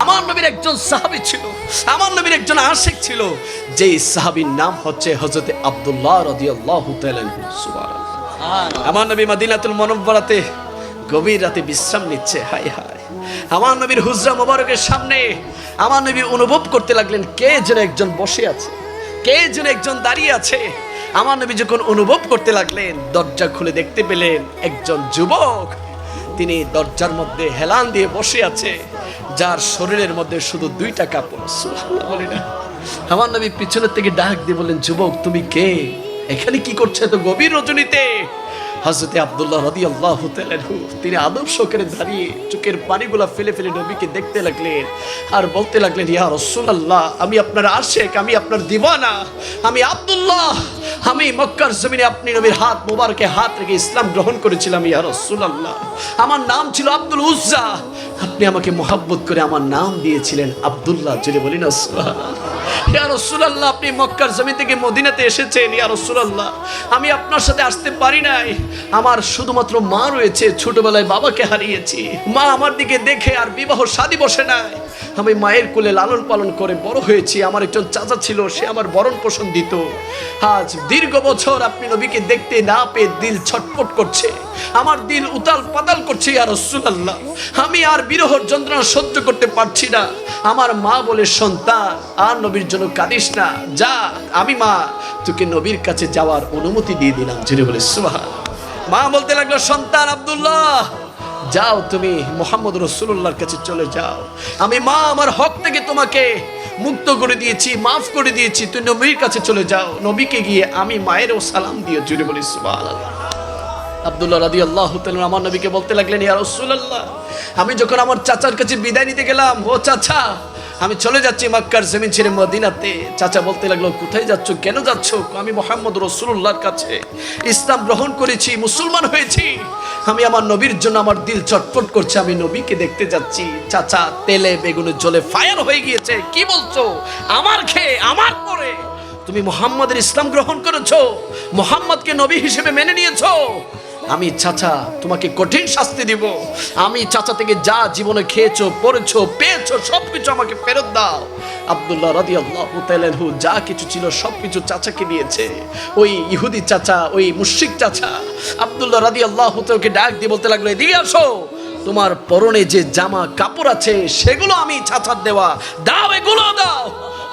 আমার নবীর একজন সাহাবী ছিল, আমার নবীর একজন আশিক ছিল, যেই সাহাবীর নাম হচ্ছে হযরত আব্দুল্লাহ রাদিয়াল্লাহু তাআলা আনহু। সুবহানাল্লাহ। আমার নবী মদিনাতুল মুনাওয়ারাতে গভীর রাতে বিশ্রাম নিচ্ছে। হায় হায়, আমার নবীর হুজরা মোবারকের সামনে আমার নবী অনুভব করতে লাগলেন কে যেন একজন বসে আছে, কে যেন একজন দাঁড়িয়ে আছে। আমার নবী যখন অনুভব করতে লাগলেন, দরজা খুলে দেখতে পেলেন একজন যুবক, তিনি দরজার মধ্যে হেলান দিয়ে বসে আছে, যার শরীরের মধ্যে শুধু দুইটা কাপড়। সুবহানাল্লাহ বলি না। আমার নবী পিছনের থেকে ডাক দিয়ে বললেন, যুবক তুমি কে, এখানে কি করছে এত গভীর রজনীতে? হযরত আব্দুল্লাহ রাদিয়াল্লাহু তাআলা আনহু তিনি আদব সহকারে দাঁড়িয়ে চোখের পানিগুলা ফেলে ফেলে নবীকে দেখতে লাগলেন আর বলতে লাগলেন, ইয়া রাসূলুল্লাহ, আমি আপনার আশিক, আমি আপনার দিওয়ানা, আমি আব্দুল্লাহ, আমি মক্কার জমিনে আপনি নবীর হাত মোবারকে হাত রেখে ইসলাম গ্রহণ করেছিলাম। ইয়া রাসূলুল্লাহ, আমার নাম ছিল আব্দুল উজ্জা, আপনি আমাকে মহব্বত করে আমার নাম দিয়েছিলেন আব্দুল্লাহ। জোরে বলি না সুবহানাল্লাহ। ইয়া রাসূলুল্লাহ, আপনি মক্কার জমি থেকে মদিনাতে এসেছেন। ইয়া রাসূলুল্লাহ, আমি আপনার সাথে আসতে পারি নাই, আমার শুধুমাত্র মা রয়েছে, ছোটবেলায় বাবাকে হারিয়েছি, মা আমার দিকে দেখে আর বিবাহ শাদী বসে নাই, আমি মায়ের কোলে লালন পালন করে বড় হয়েছি। আমার একজন চাচা ছিল, সে আমার ভরণ পোষণ দিত। আজ দীর্ঘ বছর আপনি নবীকে দেখতে না পেয়ে দিল ছটফট করছে, আমার দিল উতাল পাতাল করছে। ইয়া রাসূলুল্লাহ, আমি আর বিরহর যন্ত্রণা সহ্য করতে পারছি না। আমার মা বলে, সন্তান আর নবীর জন্য কাঁদিস না, যা, আমি মা তোকে নবীর কাছে যাওয়ার অনুমতি দিয়ে দিলাম। জোরে বলে সুবহানাল্লাহ। মা বলতে লাগলো, সন্তান আব্দুল্লাহ, যাও, তুমি মুহাম্মদ রাসূলুল্লাহর কাছে চলে যাও। আমি মা আমার হক থেকে তোমাকে মুক্ত করে দিয়েছি, মাফ করে দিয়েছি, তুই নবীর কাছে চলে যাও। নবীকে গিয়ে আমি মায়েরও সালাম দিও। জোরে বলি সুবহানাল্লাহ। আব্দুল্লাহ রাদিয়াল্লাহু তাআলা আমার নবীকে বলতে লাগলেন, ইয়া রাসূলুল্লাহ, আমি যখন আমার চাচার কাছে বিদায় নিতে গেলাম, ও চাচা, আমি চলে যাচ্ছি মক্কার জমিন ছেড়ে মদিনাতে। চাচা বলতে লাগলো, কোথায় যাচ্ছ, কেন যাচ্ছ? আমি মুহাম্মদ রাসূলুল্লাহর কাছে ইসলাম গ্রহণ করেছি, মুসলমান হয়েছি, আমি আমার নবীর জন্য আমার দিল চটপট করছে, আমি নবীকে দেখতে যাচ্ছি। চাচা তেলে বেগুনে জ্বলে ফায়ার হয়ে গিয়েছে। কি বলছো? আমার খেয়ে আমার পরে তুমি মুহাম্মাদের ইসলাম গ্রহণ করেছো, মুহাম্মদকে নবী হিসেবে মেনে নিয়েছো? আমি চাচা তোমাকে কঠিন শাস্তি দিব। আমি চাচা থেকে যা জীবনে খেয়েছো, পড়েছো, পেয়েছো, সবকিছু আমাকে ফেরত দাও। আব্দুল্লাহ রাদিয়াল্লাহু তাআলা আনহু যা কিছু ছিল সবকিছু চাচাকে দিয়েছে। ওই ইহুদি চাচা, ওই মুশরিক চাচা আব্দুল্লাহ রাদিয়াল্লাহু তাআলাকে ডাক দিয়ে বলতে লাগলো, এদিকে আসো, তোমার পরনে যে জামা কাপড় আছে সেগুলো আমি চাচার দেওয়া, দাও, এগুলো দাও।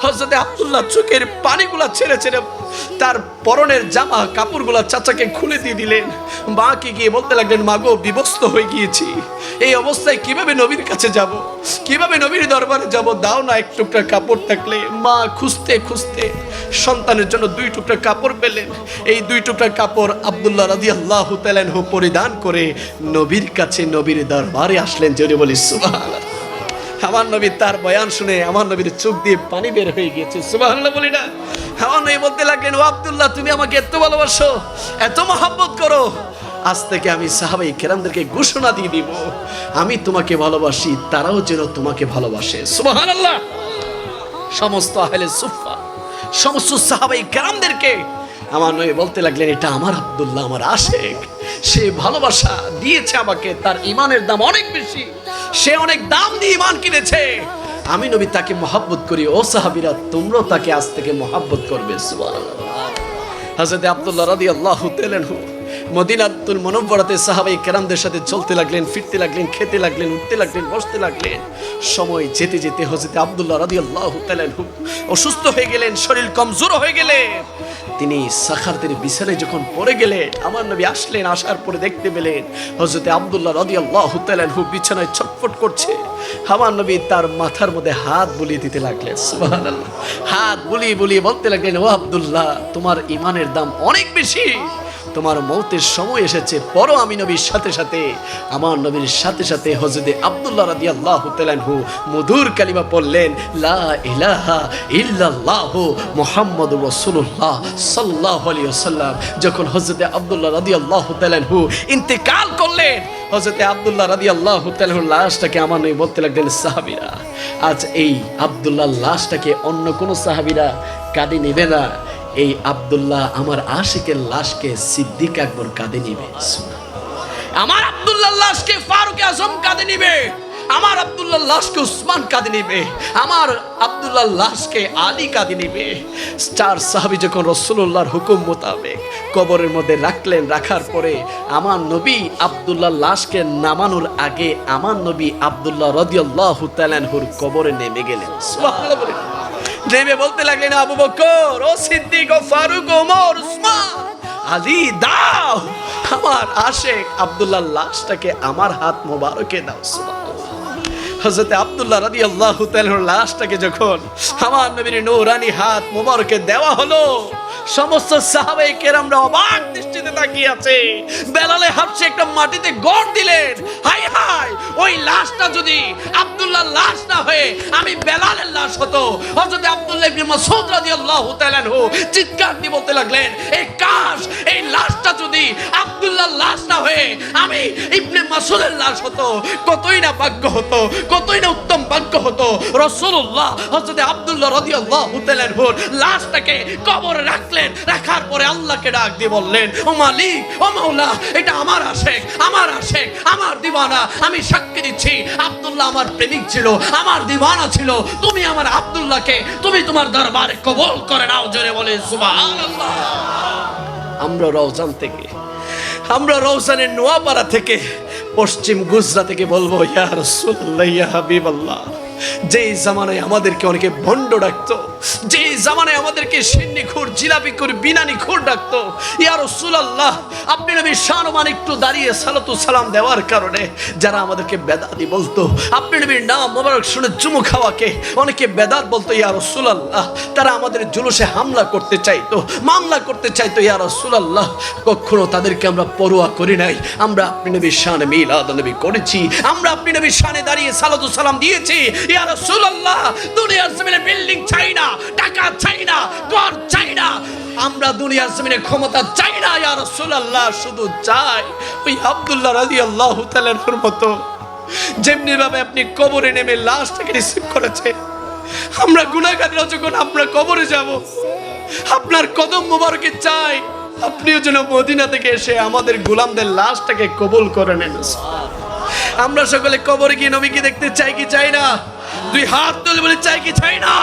হযরত আব্দুল্লাহ চোখের পানিগুলা ছেড়ে ছেড়ে তার পরনের জামা কাপড়গুলা চাচাকে খুলে দিয়ে দিলেন। মাকে গিয়ে বলতে লাগলেন, মাগো, বিবস্ত হয়ে গিয়েছি, এই অবস্থায় কিভাবে নবীর কাছে যাব, কিভাবে নবীর দরবারে যাব, দাও না এক টুকরা কাপড় থাকলে। মা খুঁজতে খুঁজতে সন্তানের জন্য 2 টুকরা কাপড় পেলেন। এই 2 টুকরা কাপড় আব্দুল্লাহ রাদিয়াল্লাহু তাআলা আনহু পরিধান করে নবীর কাছে, নবীর দরবারে আসলেন। জোরে বলি সুবহানাল্লাহ। আমার নবী তার বয়ান শুনে আমার নবীর চোখ দিয়ে পানি বের হয়ে গিয়েছে। সুবহানাল্লাহ বলি না। আমার নবী বলতে লাগলেন, ও আব্দুল্লাহ, তুমি আমাকে এত ভালোবাসো, এত মহব্বত করো, আজ থেকে আমি সাহাবায়ে কেরামদেরকে ঘোষণা দিয়ে দিব, আমি তোমাকে ভালোবাসি, তারাও যেন তোমাকে ভালোবাসে। সুবহানাল্লাহ। সমস্ত আহলে সুফা, সমস্ত সাহাবায়ে কেরামদেরকে আমার নবী বলতে লাগলেন, এটা আমার আব্দুল্লাহ, আমার আশিক, সে ভালোবাসা দিয়েছে আমাকে, তার ঈমানের দাম অনেক বেশি, সে অনেক দাম দিয়ে ঈমান কিনেছে, আমি নবী তাকে মহব্বত করি। ও সাহাবীরা, তোমরাও তাকে আজ থেকে মহব্বত করবে। সুবহানাল্লাহ। হযরত আব্দুল্লাহ রাদিয়াল্লাহু তাআলা আনহু মদিনাতুল মুনাওয়ারাতে সাহাবায়ে কেরামদের সাথে চলতে লাগলেন, ফিরতে লাগলেন, খেতে লাগলেন, উঠতে লাগলেন, বসতে লাগলেন। সময় যেতে যেতে হযরত আব্দুল্লাহ রাদিয়াল্লাহু তাআলা আনহু অসুস্থ হয়ে গেলেন, শরীর কমজোর হয়ে গেলেন। তিনি সাখারদের বিছানায় যখন পড়ে গেলেন, আমার নবী আসলেন, আসার পরে দেখতে পেলেন হযরত আব্দুল্লাহ রাদিয়াল্লাহু তাআলা আনহু বিছানায় ছটফট করছে। আমার নবী তার মাথার মধ্যে হাত বুলিয়ে দিতে লাগলেন। সুবহানাল্লাহ। হাত বুলিয়ে বুলিয়ে বলতে লাগলেন, ও আব্দুল্লাহ, তোমার ঈমানের দাম অনেক বেশি, তোমার মৌতের সময় এসেছে। পরো আমি নবীর সাথে সাথে, আমার নবীর সাথে সাথে হযরত আব্দুল্লাহ রাদিয়াল্লাহু তাআলা আনহু মধুর কালিমা পড়লেন, লা ইলাহা ইল্লাল্লাহু মুহাম্মাদুর রাসূলুল্লাহ সাল্লাল্লাহু আলাইহি ওয়াসাল্লাম। যখন হযরত আব্দুল্লাহ রাদিয়াল্লাহু তাআলা আনহু ইন্তেকাল করলেন, হযরত আব্দুল্লাহ রাদিয়াল্লাহু তাআলা আনহুর লাশটাকে আমার নবী বলতে লাগলেন, সাহাবীরা, আজ এই আব্দুল্লাহর লাশটাকে অন্য কোন সাহাবীরা কাঁধে নেবে না, এই আব্দুল্লাহ আমার আশিকের লাশকে সিদ্দিক আকবর কাঁধে নিবে। আমার আব্দুল্লাহর লাশকে ফারুক আজম কাঁধে নিবে। আমার আব্দুল্লাহ লাশকে উসমান কাঁধে নিবে, আমার আব্দুল্লাহ লাশকে আলী কাঁধে নিবে। 4 সাহাবী যখন রাসূলুল্লাহর হুকুম মোতাবেক কবরের মধ্যে রাখলেন, রাখার পরে আমার নবী আব্দুল্লাহ লাশকে নামানোর আগে আমার নবী আব্দুল্লাহ রাদিয়াল্লাহু তাআলা আনহুর কবরে নেমে গেলেন। সুবহানাল্লাহ বলে নেমে বলতে লাগলেন, আবু বকর, ও সিদ্দিক, ও ফারুক, ওমর, উসমান, আলী, দাও আমার আশেক আব্দুল্লাহ লাশটাকে আমার হাত মোবারকে দাও। সুবহানাল্লাহ। হযরত আব্দুল্লাহ রাদিয়াল্লাহু তাআলার লাশটাকে যখন আমার নবীর নূরানি হাত মোবারকে দেওয়া হলো, সমস্ত সাহাবায়ে কেরামরা অবাক দৃষ্টিতে তাকিয়ে আছে। বেলালে হাফসে একটা মাটিতে গড় দিলেন, হাই হাই, ওই লাশটা যদি আব্দুল্লাহর লাশ না হয়ে আমি বেলালের লাশ হতো। হযরত আব্দুল্লাহ ইবনে মাসউদ রাদিয়াল্লাহু তাআলা আনহু চিৎকার দিয়ে বলতে লাগলেন, এই কাশ এই লাশটা যদি আব্দুল্লাহর লাশ না হয়ে আমি ইবনে মাসউদের লাশ হতো, কতই না ভাগ্য হতো, কতই না উত্তম ভাগ্য হতো। রাসূলুল্লাহ হযরত আব্দুল্লাহ রাদিয়াল্লাহু তাআলা আনহুর লাশটাকে কবরে রাখলেন, রাখার পরে আল্লাহকে ডাক দিয়ে বললেন, ও মালিক, ও মাওলা, এটা আমার আশেক, আমার আশেক, আমার দিওয়ানা। আমি সাক্ষী দিচ্ছি আব্দুল্লাহ আমার প্রেমিক ছিল, আমার দিওয়ানা ছিল। তুমি আমার আব্দুল্লাহকে তুমি তোমার দরবারে কবুল করে নাও। জোরে বলে সুবহানাল্লাহ। আমরা রওজান থেকে, আমরা রওজানের নোয়াপাড়া থেকে, পশ্চিম গুজরাট থেকে বলবো, ইয়া রাসূলুল্লাহ, ইয়া হাবিবাল্লাহ, যেই জামানায় আমাদেরকে অনেকে ভণ্ড ডাকতো, যেই জামানায় আমাদেরকে সিন্নিখোর, জিলাপিখোর, বিনানিখোর ডাকতো, ইয়া রাসূলুল্লাহ, আপনি নবীর শানমান একটু দাঁড়িয়ে সালাতু সালাম দেওয়ার কারণে যারা আমাদেরকে বেদাতি বলতো, আপনি নবীর নাম মোবারক শুনে চুমু খাওয়াকে অনেকে বেদাত বলতো, ইয়া রাসূলুল্লাহ, তারা আমাদের জুলুসে হামলা করতে চাইতো, মামলা করতে চাইতো, ইয়া রাসূলুল্লাহ, কখনো তাদেরকে আমরা পরোয়া করি নাই। আমরা আপনি নবীর শানে মিলাদ নবী করেছি, আমরা আপনি নবীর শানে দাঁড়িয়ে সালাতু সালাম দিয়েছি। ইয়া রাসূলুল্লাহ, দুনিয়ার জমিনে বিল্ডিং চাই না, টাকা চাই না, ঘর চাই না, আমরা দুনিয়ার জমিনে ক্ষমতা চাই না। ইয়া রাসূলুল্লাহ, শুধু চাই ওই আব্দুল্লাহ রাদিয়াল্লাহু তাআলার মতো যেমনি ভাবে আপনি কবরে নেমে লাশটাকে রিসিভ করেছে, আমরা গুনাহগাররা যখন আমরা কবরে যাব, আপনার কদম মোবারকে চাই আপনিও যেন মদিনা থেকে এসে আমাদের গোলামদের লাশটাকে কবুল করে নেন। আমরা সকলে কবরে গিয়ে নবীকে দেখতে চাই কি চাই না? দুই হাত তুলে বলে চাই কি চাই না?